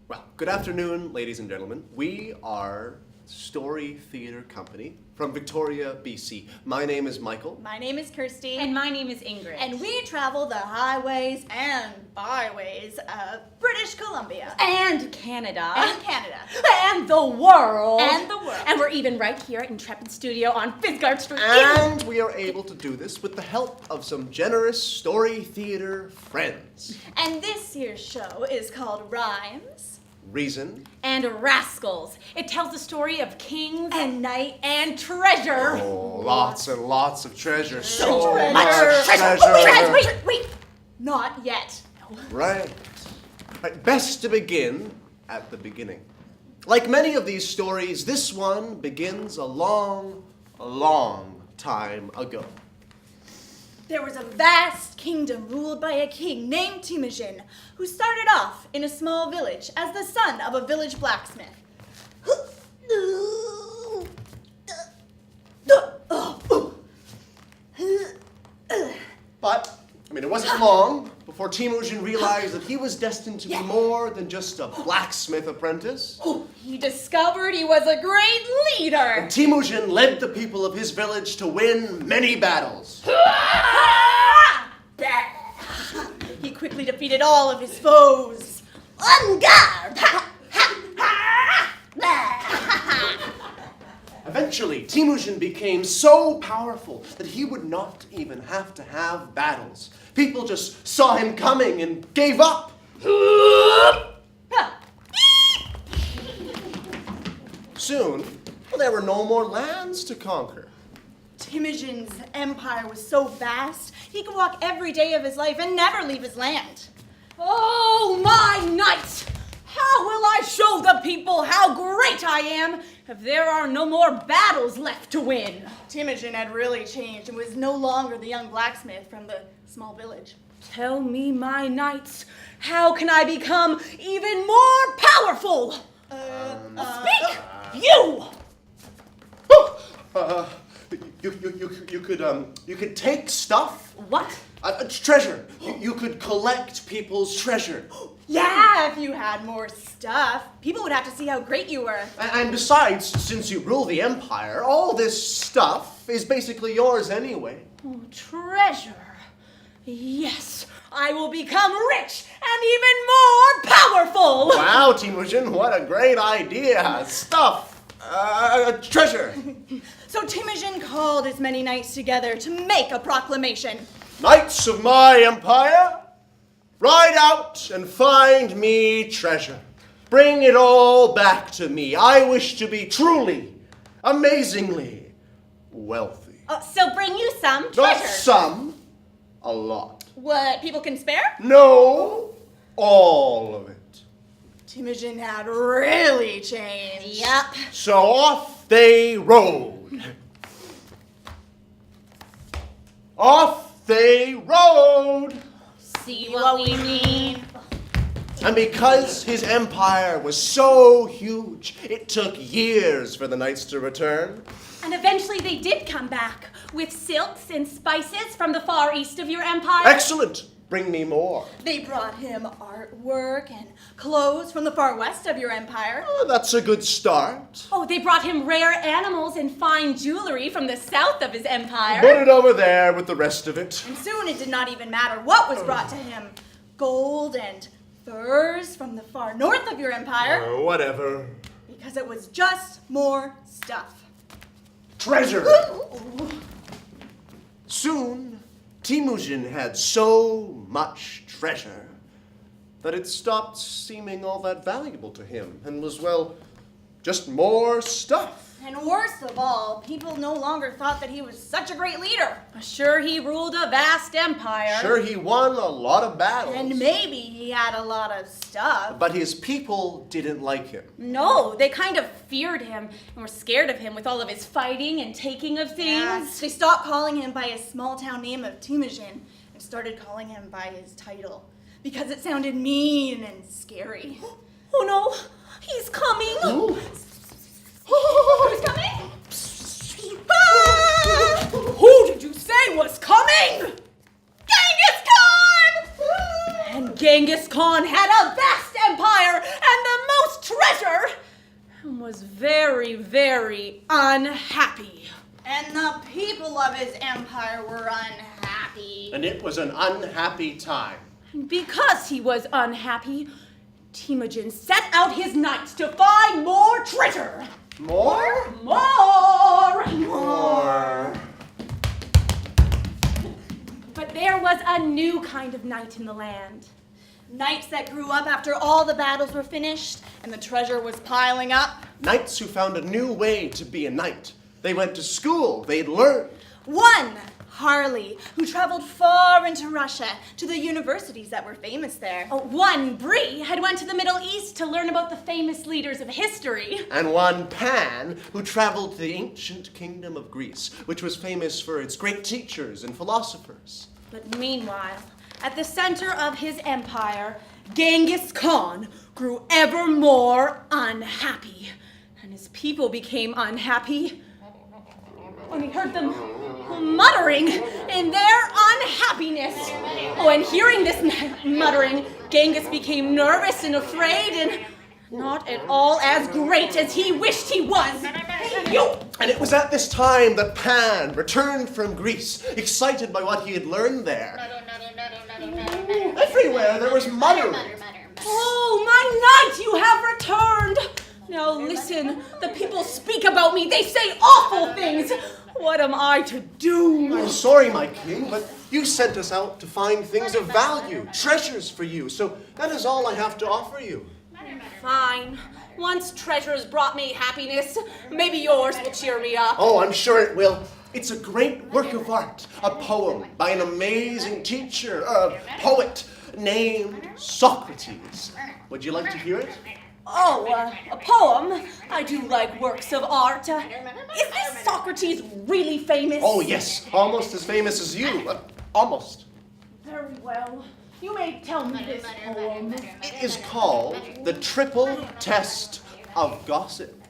Well, good afternoon, ladies and gentlemen. We are Story Theater Company from Victoria, BC. My name is Michael. My name is Kirsty. And my name is Ingrid. And we travel the highways and byways of British Columbia. And Canada. And Canada. And the world. And the world. And we're even right here at Intrepid Studio on Fizgard Street. And we are able to do this with the help of some generous Story Theater friends. And this year's show is called Rhymes. Reason. And Rascals. It tells the story of kings And knights. and treasure. Oh, lots and lots of treasure. So much treasure. treasure. Oh, wait. Not yet. Right. Best to begin at the beginning. Like many of these stories, this one begins a long time ago. There was a vast kingdom ruled by a king named Temujin, who started off in a small village as the son of a village blacksmith. But, it wasn't long before Temujin realized that he was destined to be more than just a blacksmith apprentice. He discovered he was a great leader. And Temujin led the people of his village to win many battles. He quickly defeated all of his foes. On guard! Eventually, Temujin became so powerful that he would not even have to have battles. People just saw him coming and gave up. Soon, there were no more lands to conquer. Temujin's empire was so vast, he could walk every day of his life and never leave his land. Oh, my knights! How will I show the people how great I am if there are no more battles left to win? Temujin had really changed and was no longer the young blacksmith from the small village. Tell me, my knights, how can I become even more powerful? Speak, you! You could take stuff. What? Treasure. You could collect people's treasure. Yeah, if you had more stuff, people would have to see how great you were. And besides, since you rule the empire, all this stuff is basically yours anyway. Oh, treasure. Yes, I will become rich and even more powerful. Wow, Temujin, what a great idea. Stuff. Treasure. So Temujin called his many knights together to make a proclamation. Knights of my empire, ride out and find me treasure. Bring it all back to me. I wish to be truly, amazingly wealthy. So bring you some treasure. Not some, a lot. What people can spare? No, all of it. Temujin had really changed. Yep. So off they rode. Off they rode. See what we mean? And because his empire was so huge, it took years for the knights to return. And eventually they did come back with silks and spices from the far east of your empire. Excellent. Bring me more. They brought him artwork and clothes from the far west of your empire. Oh, that's a good start. Oh, they brought him rare animals and fine jewelry from the south of his empire. Put it over there with the rest of it. And soon it did not even matter what was brought to him. Gold and furs from the far north of your empire. Whatever. Because it was just more stuff. Treasure. Soon, Temujin had so much treasure that it stopped seeming all that valuable to him and was, well, just more stuff. And worst of all, people no longer thought that he was such a great leader. Sure, he ruled a vast empire. Sure, he won a lot of battles. And maybe he had a lot of stuff. But his people didn't like him. No, they kind of feared him and were scared of him with all of his fighting and taking of things. Yes. They stopped calling him by his small town name of Temujin and started calling him by his title because it sounded mean and scary. Oh no, he's coming. Ooh. Who's coming? Ah! Who did you say was coming? Genghis Khan! And Genghis Khan had a vast empire, and the unhappy. And the people of his empire were unhappy. And it was an unhappy time. Because he was unhappy, Temujin set out his knights to find more treasure. More? More! But there was a new kind of knight in the land. Knights that grew up after all the battles were finished and the treasure was piling up. Knights who found a new way to be a knight. They went to school, they'd learned. One, Harley, who traveled far into Russia to the universities that were famous there. One, Bree, had went to the Middle East to learn about the famous leaders of history. And one, Pan, who traveled to the ancient kingdom of Greece, which was famous for its great teachers and philosophers. But meanwhile, at the center of his empire, Genghis Khan grew ever more unhappy. And his people became unhappy when he heard them muttering in their unhappiness. Oh, and hearing this muttering, Genghis became nervous and afraid and not at all as great as he wished he was. Hey, you! And it was at this time that Pan returned from Greece, excited by what he had learned there. Everywhere there was muttering. Oh, my knight, you have returned! Now listen, the people speak about me. They say awful things. What am I to do? I'm sorry, my king, but you sent us out to find things of value, treasures for you, so that is all I have to offer you. Fine. Once treasures brought me happiness, maybe yours will cheer me up. Oh, I'm sure it will. It's a great work of art, a poem by an amazing teacher, a poet named Socrates. Would you like to hear it? Oh, a poem? I do like works of art. Is this Socrates really famous? Oh, yes, almost as famous as you. Almost. Very well. You may tell me this poem. It is called The Triple Test of Gossip.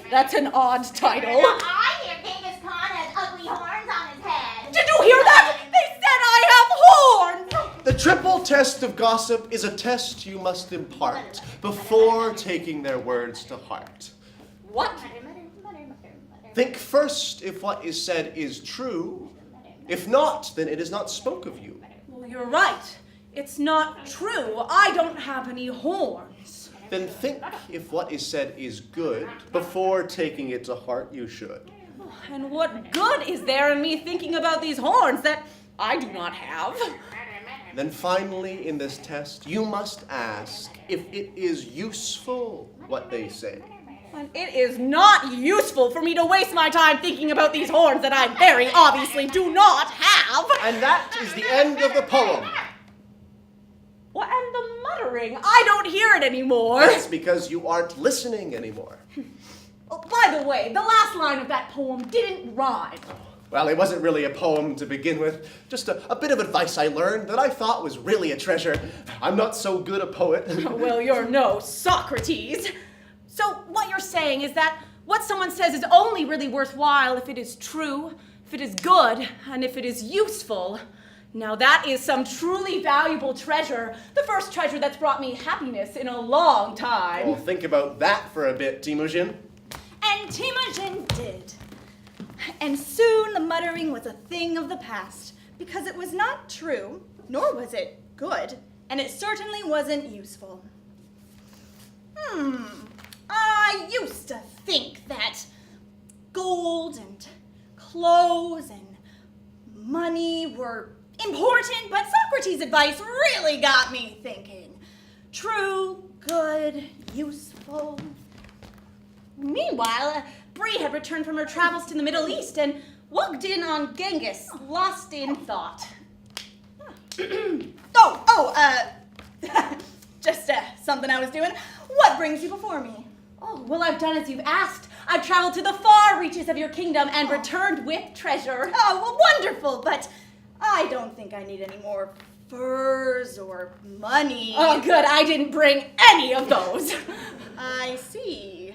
That's an odd title. I hear Genghis Khan has ugly horns on his head. Did you hear that? They said I have horns! The triple test of gossip is a test you must impart before taking their words to heart. What? Think first if what is said is true. If not, then it is not spoke of you. Well, you're right. It's not true. I don't have any horns. Then think if what is said is good. Before taking it to heart, you should. And what good is there in me thinking about these horns that I do not have? Then finally, in this test, you must ask if it is useful what they say. And it is not useful for me to waste my time thinking about these horns that I very obviously do not have. And that is the end of the poem. What, and the muttering? I don't hear it anymore. That's because you aren't listening anymore. Oh, by the way, the last line of that poem didn't rhyme. Well, it wasn't really a poem to begin with. Just a bit of advice I learned that I thought was really a treasure. I'm not so good a poet. Well, you're no Socrates. So what you're saying is that what someone says is only really worthwhile if it is true, if it is good, and if it is useful. Now that is some truly valuable treasure. The first treasure that's brought me happiness in a long time. Well, think about that for a bit, Temujin. And Temujin did. And soon the muttering was a thing of the past, because it was not true, nor was it good, and it certainly wasn't useful. I used to think that gold and clothes and money were important, but Socrates' advice really got me thinking. True, good, useful. Meanwhile, Bree had returned from her travels to the Middle East and walked in on Genghis, lost in thought. Just something I was doing. What brings you before me? Oh, well, I've done as you've asked. I've traveled to the far reaches of your kingdom and returned with treasure. Oh, well, wonderful, but I don't think I need any more furs or money. Oh, good, I didn't bring any of those. I see.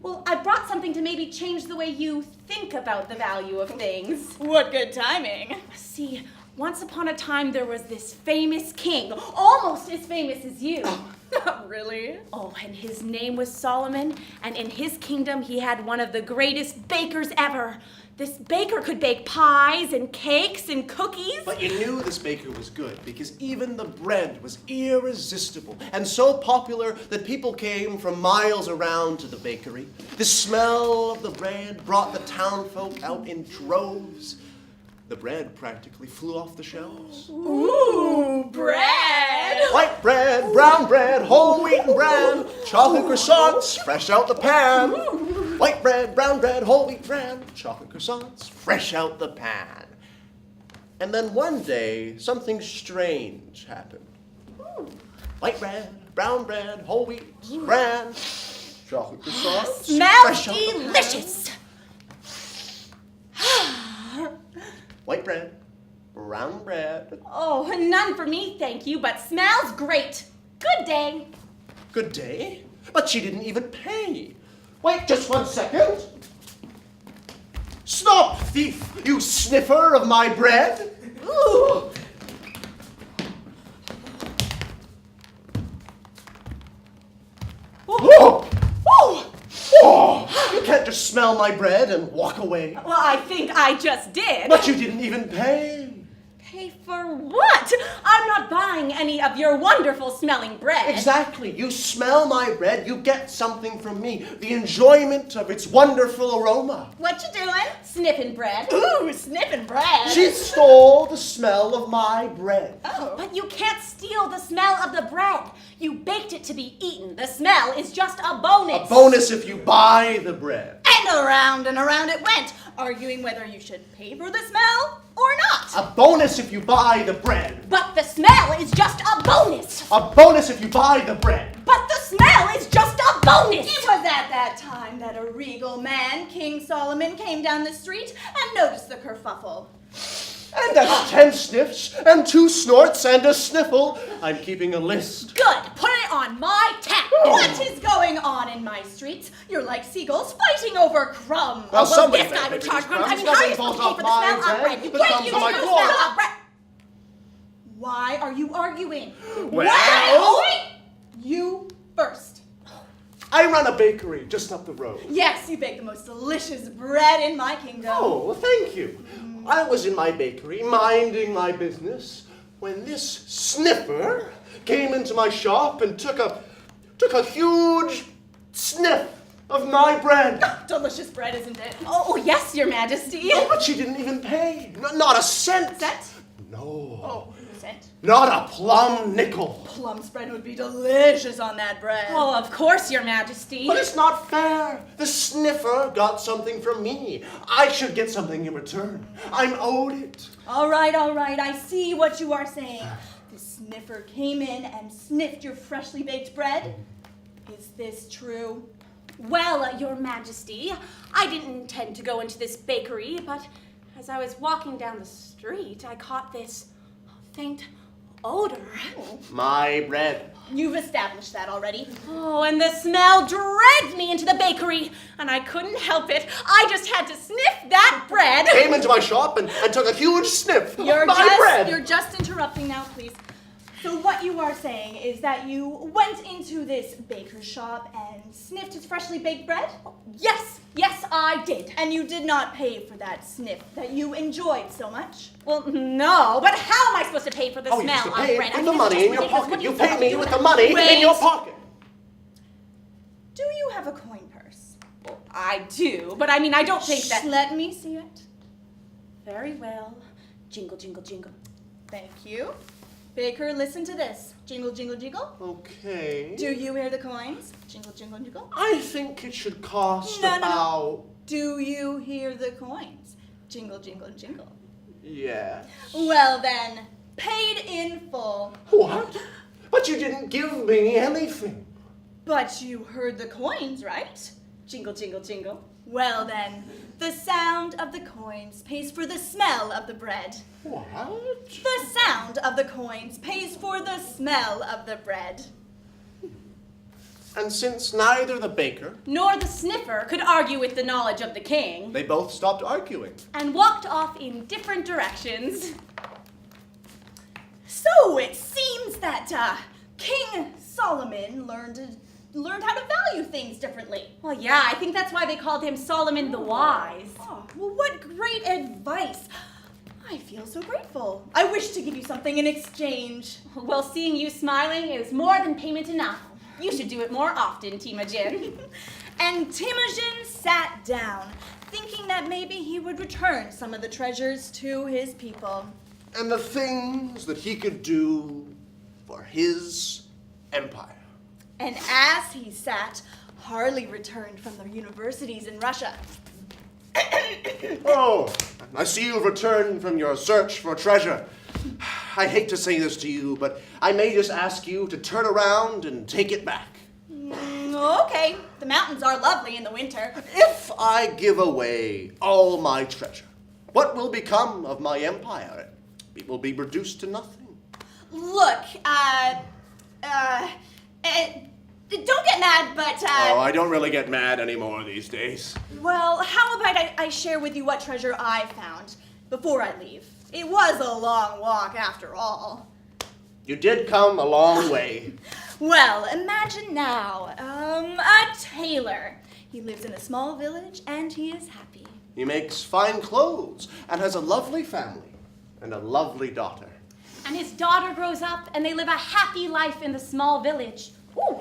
Well, I brought something to maybe change the way you think about the value of things. What good timing. See, once upon a time there was this famous king, almost as famous as you. Really? Oh, and his name was Solomon, and in his kingdom he had one of the greatest bakers ever. This baker could bake pies and cakes and cookies. But you knew this baker was good because even the bread was irresistible and so popular that people came from miles around to the bakery. The smell of the bread brought the townfolk out in droves. The bread practically flew off the shelves. Ooh, bread! White bread, brown bread, whole wheat and bran, chocolate croissants, fresh out the pan. White bread, brown bread, whole wheat bran, chocolate croissants, fresh out the pan. And then one day, something strange happened. White bread, brown bread, whole wheat bran, chocolate croissants, Smells fresh out the pan. delicious! White bread, brown bread. Oh, none for me, thank you, but smells great. Good day. Good day. But she didn't even pay. Wait just 1 second. Stop, thief, you sniffer of my bread. Ooh. Oh. Oh. Oh. You can't just smell my bread and walk away. Well, I think I just did. But you didn't even pay. Pay for what? I'm not buying any of your wonderful smelling bread. Exactly. You smell my bread, you get something from me. The enjoyment of its wonderful aroma. What you doing? Sniffing bread. Ooh, sniffing bread. She stole the smell of my bread. Oh. But you can't steal the smell of the bread. You baked it to be eaten. The smell is just a bonus. A bonus if you buy the bread. And around it went, arguing whether you should pay for the smell or not. A bonus if you buy the bread. But the smell is just a bonus. A bonus if you buy the bread. But the smell is just a bonus. It was at that time that a regal man, King Solomon, came down the street and noticed the kerfuffle. And that's 10 sniffs, and 2 snorts, and a sniffle. I'm keeping a list. Good. Put it on my tab. What is going on in my streets? You're like seagulls fighting over crumbs. Well, somebody this guy better would pay charge these crumbs. I crumbs. mean, how are you Nothing supposed to falls pay for off the smell my of bread? bread You that can't comes use on my the floor. smell of bread. Why are you arguing? Well, You first. I run a bakery just up the road. Yes, you bake the most delicious bread in my kingdom. Oh, well, thank you. I was in my bakery, minding my business, when this sniffer came into my shop and took a huge sniff of my bread. Delicious bread, isn't it? Oh, yes, Your Majesty. Oh, but she didn't even pay. Not a cent. Cent? No. Oh, cent. Not a plum nickel. Plum spread would be delicious on that bread. Oh, of course, Your Majesty. But it's not fair. The sniffer got something from me. I should get something in return. I'm owed it. All right, I see what you are saying. The sniffer came in and sniffed your freshly baked bread. Is this true? Well, Your Majesty, I didn't intend to go into this bakery, but as I was walking down the street, I caught this faint odor. My bread. You've established that already. Oh, and the smell dragged me into the bakery, and I couldn't help it. I just had to sniff that bread. Came into my shop and took a huge sniff of my bread. You're just interrupting now, please. So what you are saying is that you went into this baker's shop and sniffed his freshly baked bread? Yes, I did. And you did not pay for that sniff that you enjoyed so much? Well, no, but how am I supposed to pay for the Oh, you smell used to of pay bread? with I the mean, it's money just in your ridiculous. pocket. What do You think pay I'm me doing? with the money in your pocket. Do you have a coin purse? Well, I do, but I mean, I don't think that... Let me see it. Very well. Jingle, jingle, jingle. Thank you. Baker, listen to this. Jingle, jingle, jingle. Okay. Do you hear the coins? Jingle, jingle, jingle. I think it should cost No. about... Do you hear the coins? Jingle, jingle, jingle. Yes. Well then, paid in full. What? But you didn't give me anything. But you heard the coins, right? Jingle, jingle, jingle. Well then, the sound of the coins pays for the smell of the bread. What? The sound of the coins pays for the smell of the bread. And since neither the baker, Nor the sniffer could argue with the knowledge of the king, they both stopped arguing. and walked off in different directions. So it seems that King Solomon learned how to value things differently. Well, yeah, I think that's why they called him Solomon the Wise. Oh, well, what great advice. I feel so grateful. I wish to give you something in exchange. Well, seeing you smiling is more than payment enough. You should do it more often, Timujin. And Timujin sat down, thinking that maybe he would return some of the treasures to his people. And the things that he could do for his empire. And as he sat, Harley returned from the universities in Russia. Oh, I see you've returned from your search for treasure. I hate to say this to you, but I may just ask you to turn around and take it back. Okay, the mountains are lovely in the winter. If I give away all my treasure, what will become of my empire? It will be reduced to nothing. Look, don't get mad, but, Oh, I don't really get mad anymore these days. well, how about I share with you what treasure I found before I leave? It was a long walk after all. You did come a long way. Well, imagine now, a tailor. He lives in a small village and he is happy. He makes fine clothes and has a lovely family and a lovely daughter. And his daughter grows up and they live a happy life in the small village. Ooh,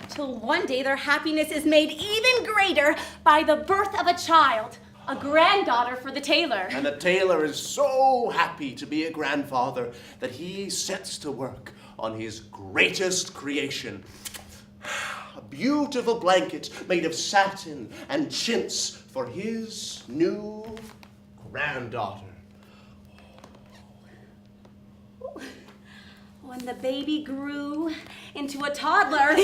till one day their happiness is made even greater by the birth of a child, a granddaughter for the tailor. And the tailor is so happy to be a grandfather that he sets to work on his greatest creation. A beautiful blanket made of satin and chintz for his new granddaughter. When the baby grew into a toddler,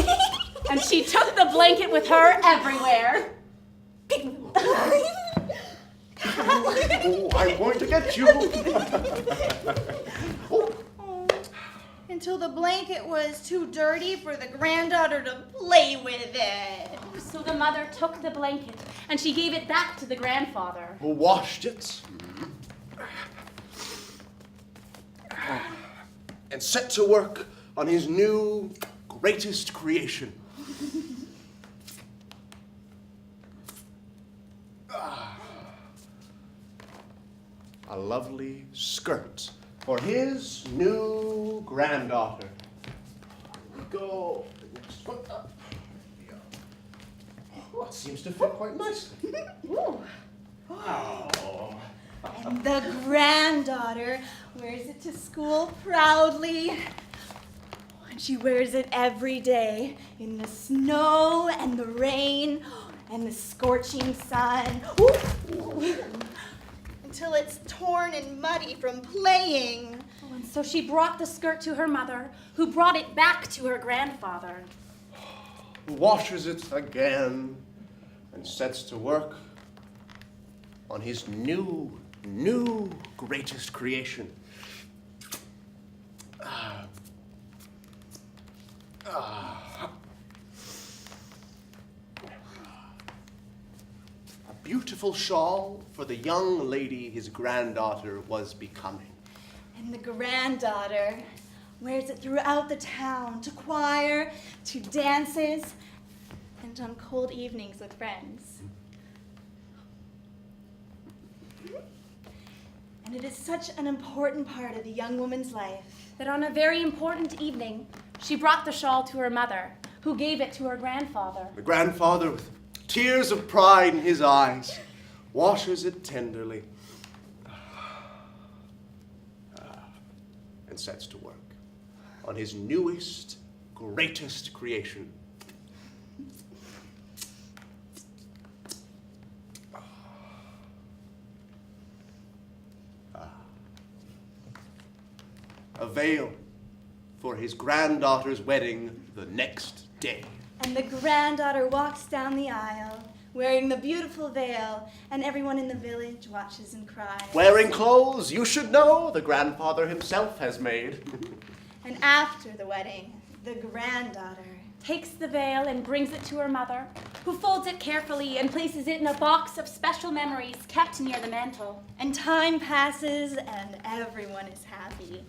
and she took the blanket with her everywhere. Oh, I'm going to get you. Oh. Until the blanket was too dirty for the granddaughter to play with it. So the mother took the blanket, and she gave it back to the grandfather. Who washed it and set to work on his new greatest creation. A lovely skirt for his new granddaughter. Go the next one up. Oh, it seems to fit quite nicely. Ooh. Oh. And the granddaughter wears it to school proudly. And she wears it every day in the snow and the rain and the scorching sun. Ooh. Until it's torn and muddy from playing. Oh, and so she brought the skirt to her mother, who brought it back to her grandfather. Who washes it again and sets to work on his new greatest creation. A beautiful shawl for the young lady his granddaughter was becoming. And the granddaughter wears it throughout the town, to choir, to dances, and on cold evenings with friends. And it is such an important part of the young woman's life That on a very important evening, she brought the shawl to her mother, who gave it to her grandfather. The grandfather, with tears of pride in his eyes, washes it tenderly and sets to work on his newest, greatest creation. A veil for his granddaughter's wedding the next day. And the granddaughter walks down the aisle, wearing the beautiful veil, and everyone in the village watches and cries. Wearing clothes you should know the grandfather himself has made. And after the wedding, the granddaughter Takes the veil and brings it to her mother, who folds it carefully and places it in a box of special memories kept near the mantel. and time passes and everyone is happy.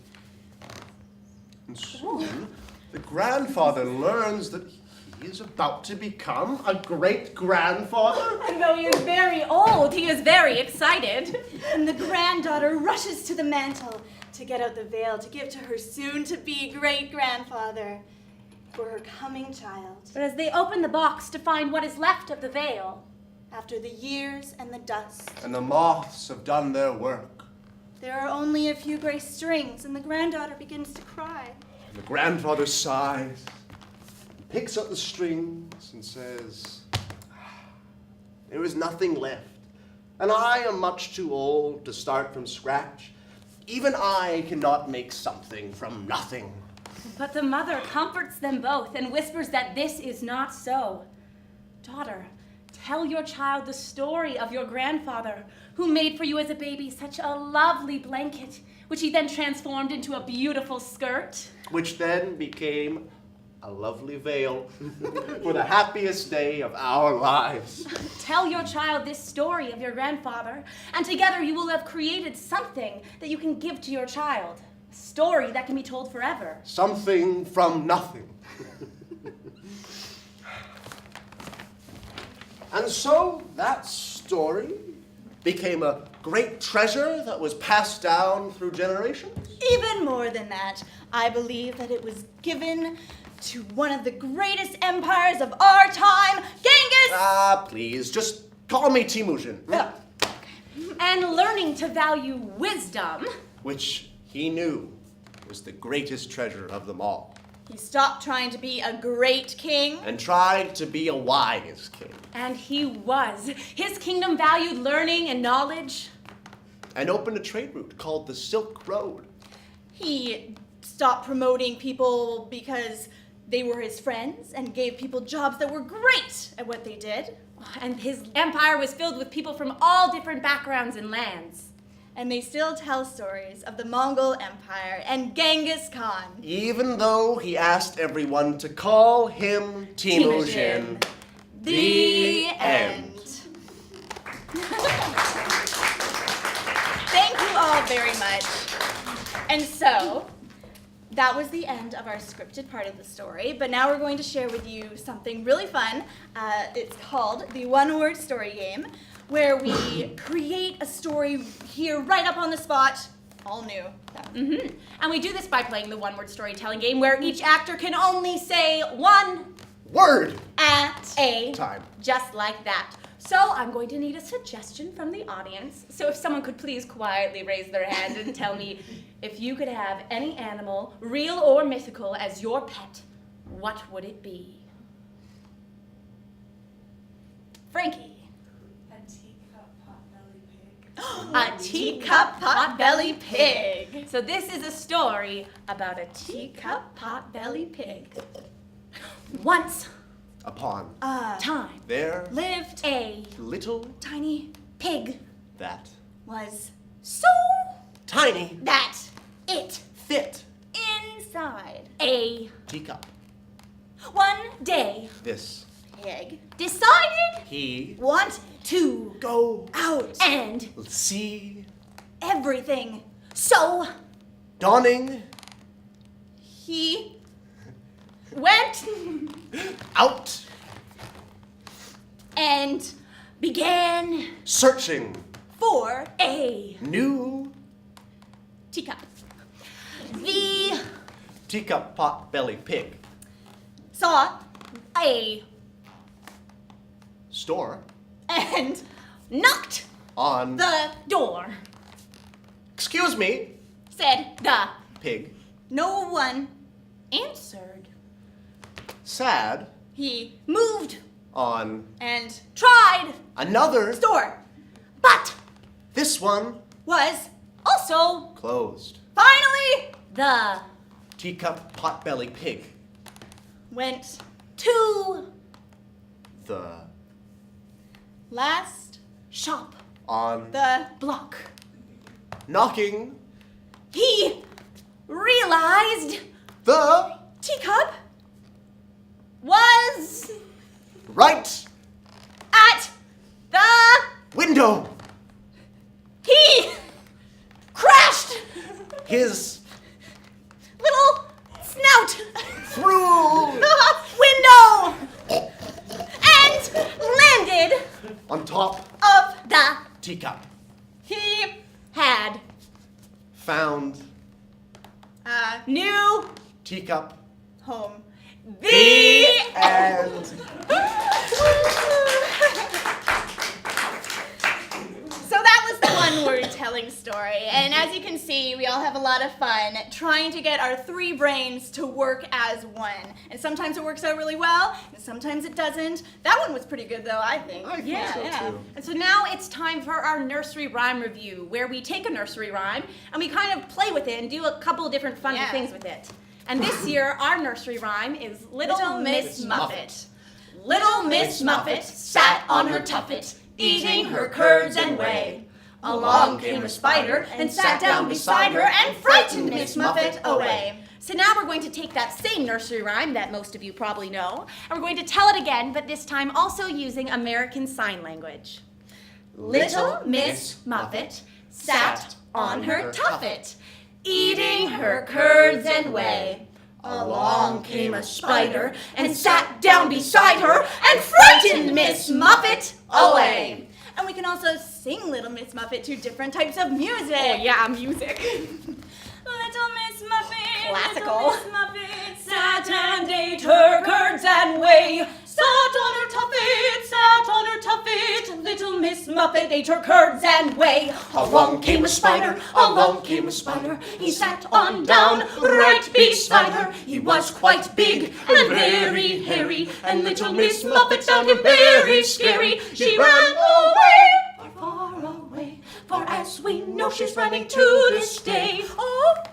And soon, the grandfather learns that he is about to become a great-grandfather. And though he is very old, he is very excited. And the granddaughter rushes to the mantel to get out the veil to give to her soon-to-be great-grandfather for her coming child. But as they open the box to find what is left of the veil, After the years and the dust, And the moths have done their work. there are only a few gray strings, and the granddaughter begins to cry. And the grandfather sighs, picks up the strings, and says, there is nothing left, and I am much too old to start from scratch. Even I cannot make something from nothing. but the mother comforts them both and whispers that this is not so. Daughter, tell your child the story of your grandfather, who made for you as a baby such a lovely blanket, which he then transformed into a beautiful skirt. Which then became a lovely veil for the happiest day of our lives. Tell your child this story of your grandfather, and together you will have created something that you can give to your child. A story that can be told forever. Something from nothing. And so that story became a great treasure that was passed down through generations. Even more than that, I believe that it was given to one of the greatest empires of our time, Genghis! Please, just call me Temujin. And learning to value wisdom. Which he knew was the greatest treasure of them all. He stopped trying to be a great king. And tried to be a wise king. And he was. His kingdom valued learning and knowledge. And opened a trade route called the Silk Road. He stopped promoting people because they were his friends and gave people jobs that were great at what they did. And his empire was filled with people from all different backgrounds and lands. And they still tell stories of the Mongol Empire and Genghis Khan. Even though he asked everyone to call him Temujin. The end. Thank you all very much. And so, that was the end of our scripted part of the story, but now we're going to share with you something really fun. It's called the one-word story game, where we create a story here right up on the spot, all new. And we do this by playing the one-word storytelling game, where each actor can only say one Word! at a Time. just like that. So I'm going to need a suggestion from the audience. So if someone could please quietly raise their hand and tell me if you could have any animal, real or mythical, as your pet, what would it be? Frankie. A teacup potbelly pig. So this is a story about a teacup potbelly pig. Once Upon time there Lived a little tiny pig that was so tiny that it fit inside a teacup. one day This pig decided he wanted to go out and see everything. so dawning He went out and began searching for a new teacup. The teacup pot belly pig saw a store and knocked on the door. excuse me Said the pig no one. answered. sad He Moved on and tried another store but this one was also closed. finally the Teacup pot belly pig went to the last shop on the block. knocking He realized the teacup was right at the window. he crashed His little snout through the window and landed on top of the teacup. he had Found a new teacup. home. The And So that was the one-word telling story, and as you can see, we all have a lot of fun trying to get our three brains to work as one. And sometimes it works out really well, and sometimes it doesn't. That one was pretty good, though, I think. I think so too. And so now it's time for our nursery rhyme review, where we take a nursery rhyme and we kind of play with it and do a couple of different fun Yeah. things with it. And this year, our nursery rhyme is Little Miss Muffet. Little Miss Muffet sat on her tuffet, eating her curds and whey. Along came a spider and sat down beside her and frightened Miss Muffet away. So now we're going to take that same nursery rhyme that most of you probably know, and we're going to tell it again, but this time also using American Sign Language. Little Miss Muffet sat on her tuffet, eating her curds and whey. Along came a spider and sat down beside her and frightened Miss Muffet away. And we can also sing Little Miss Muffet to different types of music. Oh yeah, music. Little Miss Muffet, Classical. Little Miss Muffet Sat and ate her curds and whey. Sat on her tuffet, sat on her tuffet. Little Miss Muffet ate her curds and whey. along came a spider, along came a spider. He sat on down right beside her. He was quite big and very hairy, and little Miss Muffet found him very scary. She ran away, far away, for as we know she's running to this day. Oh, oh,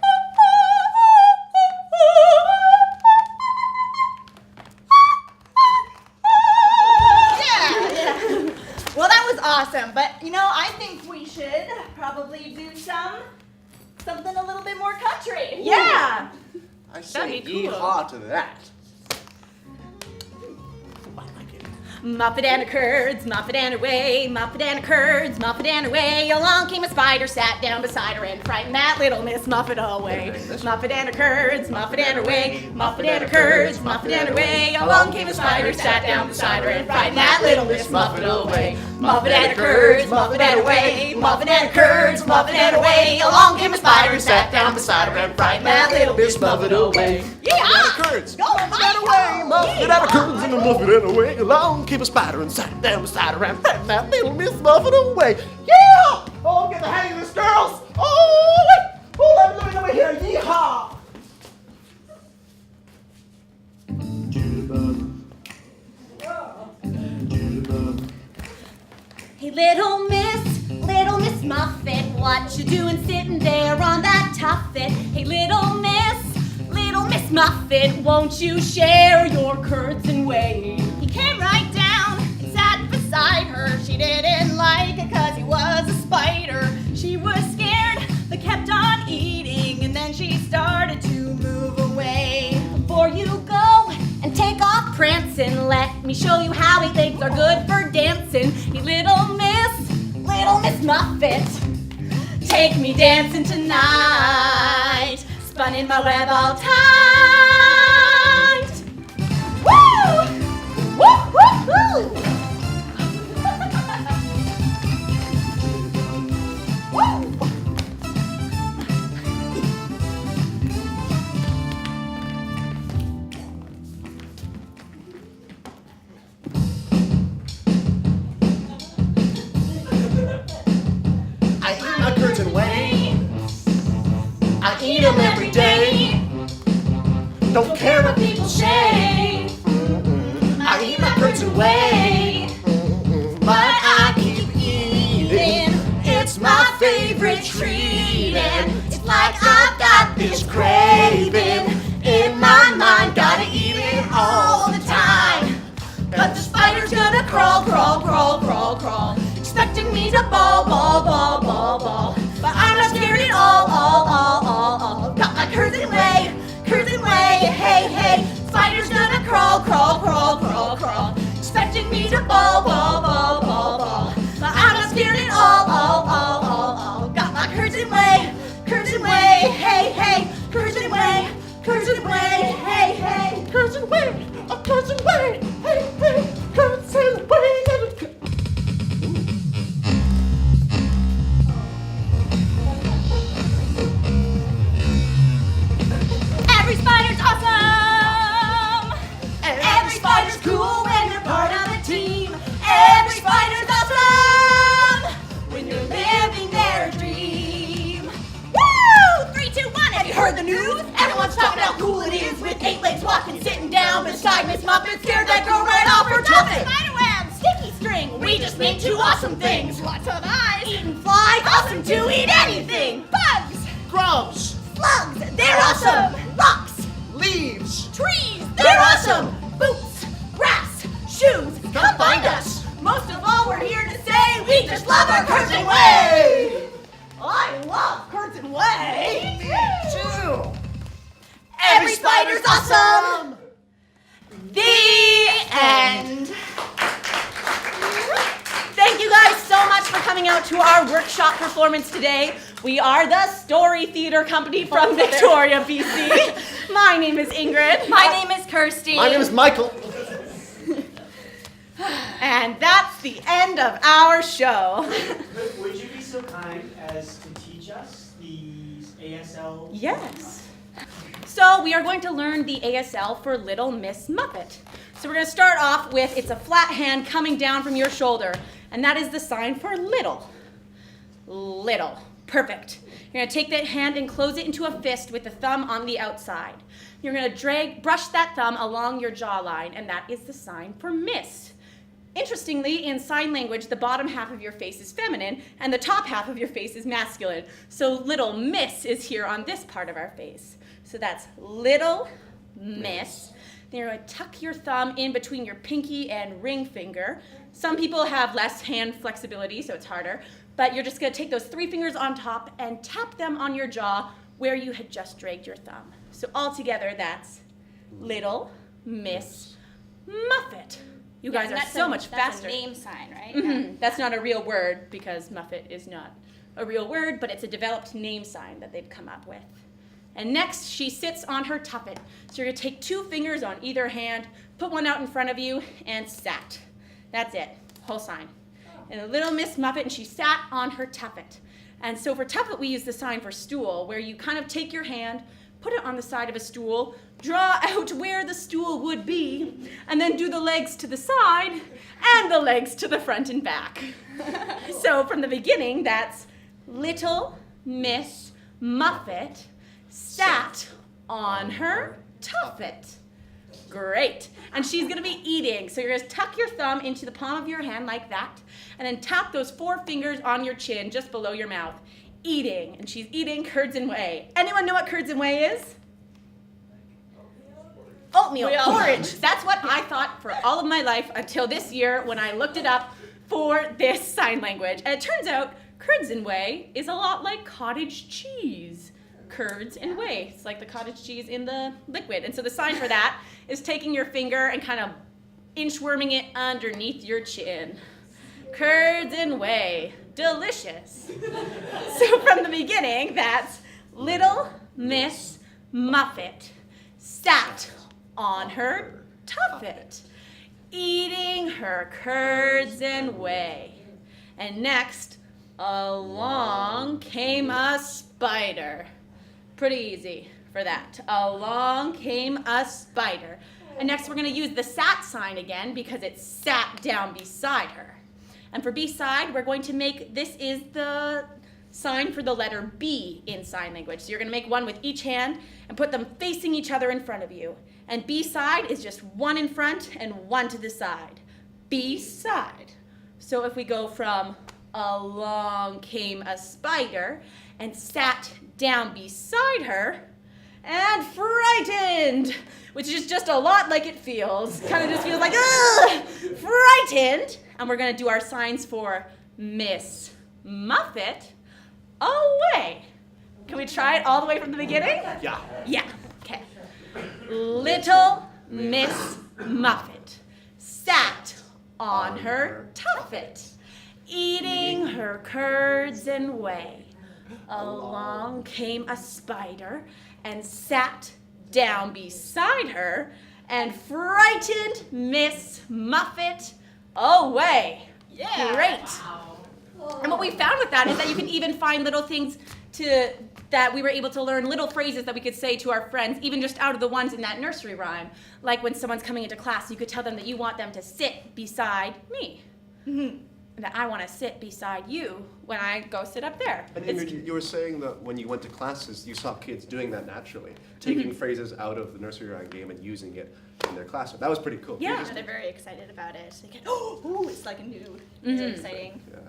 Yeah. Well, that was awesome, but I think we should probably do something a little bit more country. yeah. I say That'd be cool. yeehaw to that. I like it. Muffet and her curds, Muffet and her whey, Muffet and her curds, Muffet and her whey. Along came a spider, sat down beside her and frightened that little Miss Muffet away. Muffet and her curds, Muffet and her whey, Muffet and her curds, Muffet and her whey. Along came a spider, sat down beside her and frightened that little Miss Muffet away. Muffet and her curds, Muffet and her whey, Muffet and her curds, Muffet and her whey. Along came a spider, sat down beside her and frightened that little Miss Muffet away. Muffet and curds. Muffet and away. Muffet and her curds and a muffet and away. Along came a spider and sat down beside her and frightened that little Miss Muffet away. Yeah! Oh, get the hang of this, girls. Oh, wait. Oh, let me over here. Yeehaw. Hey, little Miss Muffet, what you doing sitting there on that tuffet? Hey, little Miss Muffet, won't you share your curds and whey? He came right down and sat beside her. She didn't like it 'cause he was a spider. She was scared but kept on eating, and then she started to move away. Before you go and take off prancing, let me show you how he legs are good for dancing. Hey, little Miss Muffet, take me dancing tonight. Spun in my web all tight. Woo! Woo, woo, woo! Woo! I eat my curds and whey. I eat them every day. Don't care what people say. I eat my curds and whey. But I keep eating. It's my favorite treat. And it's like I've got this craving in my mind. Gotta eat it all the time. But the spider's gonna crawl, crawl, crawl, crawl, crawl, expecting me to ball, ball, ball, ball, ball. But I'm not scared at all, all. Got my curds and whey, hey, hey. Spider's gonna crawl, crawl, crawl, crawl, crawl, expecting me to ball, ball, ball, ball, ball. But I'm not scared at all, all. Got my curds and whey, hey, hey. Curds and whey, hey, hey. Hey, hey, hey, come sail away. Every spider's awesome! Every spider's cool when you're part of a team. Every spider's awesome when you're living their dream. Woo! 3, 2, 1. Have you heard the news? Everyone's talking how cool it is with 8 legs walking, sitting down beside Miss Muffet, scared that girl right off her tuffet. Spiderweb, sticky string. We just mean 2 awesome things. Lots of eyes. Eating flies, awesome to eat anything. Bugs. Grubs, Slugs, they're awesome. Rocks, leaves. Trees. they're awesome. Boots, grass, shoes, come find us. Most of all, we're here to say we just love our Curtain Way. I love Curtain Way. Me too. Every spider's awesome. The end. Thank you guys so much for coming out to our workshop performance today. We are the Story Theater Company from Victoria, BC. My name is Ingrid. My name is Kirsty. My name is Michael. And that's the end of our show. Would you be so kind as to teach us these ASL? Yes. So we are going to learn the ASL for Little Miss Muffet. So we're going to start off with, it's a flat hand coming down from your shoulder, and that is the sign for little. Little. Perfect. You're going to take that hand and close it into a fist with the thumb on the outside. You're going to brush that thumb along your jawline, and that is the sign for miss. Interestingly, in sign language, the bottom half of your face is feminine, and the top half of your face is masculine. So little miss is here on this part of our face. So that's little miss. Then you're going to tuck your thumb in between your pinky and ring finger. Some people have less hand flexibility, so it's harder. But you're just going to take those 3 fingers on top and tap them on your jaw where you had just dragged your thumb. So altogether, that's Little Miss Muffet. You guys are so much faster. That's a name sign, right? Mhm. That's not a real word because Muffet is not a real word, but it's a developed name sign that they've come up with. And next, she sits on her tuffet. So you're going to take 2 fingers on either hand, put one out in front of you, and sat. That's it. Whole sign. And the Little Miss Muffet, and she sat on her tuffet. And so for tuffet, we use the sign for stool, where you kind of take your hand, put it on the side of a stool, draw out where the stool would be, and then do the legs to the side and the legs to the front and back. So from the beginning, that's Little Miss Muffet sat on her tuffet. Great. And she's going to be eating. So you're going to tuck your thumb into the palm of your hand like that, and then tap those 4 fingers on your chin just below your mouth. Eating. And she's eating curds and whey. Anyone know what curds and whey is? Oatmeal porridge. That's what I thought for all of my life until this year when I looked it up for this sign language. And it turns out curds and whey is a lot like cottage cheese. Curds and whey. It's like the cottage cheese in the liquid. And so the sign for that is taking your finger and kind of inchworming it underneath your chin. Curds and whey. Delicious. So from the beginning, that's Little Miss Muffet sat on her tuffet, eating her curds and whey. And next, along came a spider. Pretty easy for that. Along came a spider. And next we're going to use the sat sign again because it sat down beside her. And for beside, we're going to make, this is the sign for the letter B in sign language. So you're going to make one with each hand and put them facing each other in front of you. And beside is just one in front and one to the side. Beside. So if we go from along came a spider and sat down beside her and frightened, which is just a lot like it feels. Kind of just feels like, ugh, frightened. And we're going to do our signs for Miss Muffet away. Can we try it all the way from the beginning? Yeah. Yeah. Okay. Little Miss Muffet sat on her tuffet, eating her curds and whey. Along came a spider and sat down beside her and frightened Miss Muffet away. Yeah. Great. And what we found with that is that you can even find little things that we were able to learn, little phrases that we could say to our friends, even just out of the ones in that nursery rhyme. Like when someone's coming into class, you could tell them that you want them to sit beside me. Mm-hmm. And that I want to sit beside you when I go sit up there. And Imogen, you were saying that when you went to classes, you saw kids doing that naturally, taking phrases out of the nursery rhyme game and using it in their classroom. That was pretty cool. Yeah. They're very excited about it. They get, oh, it's like a new, very exciting. Yeah.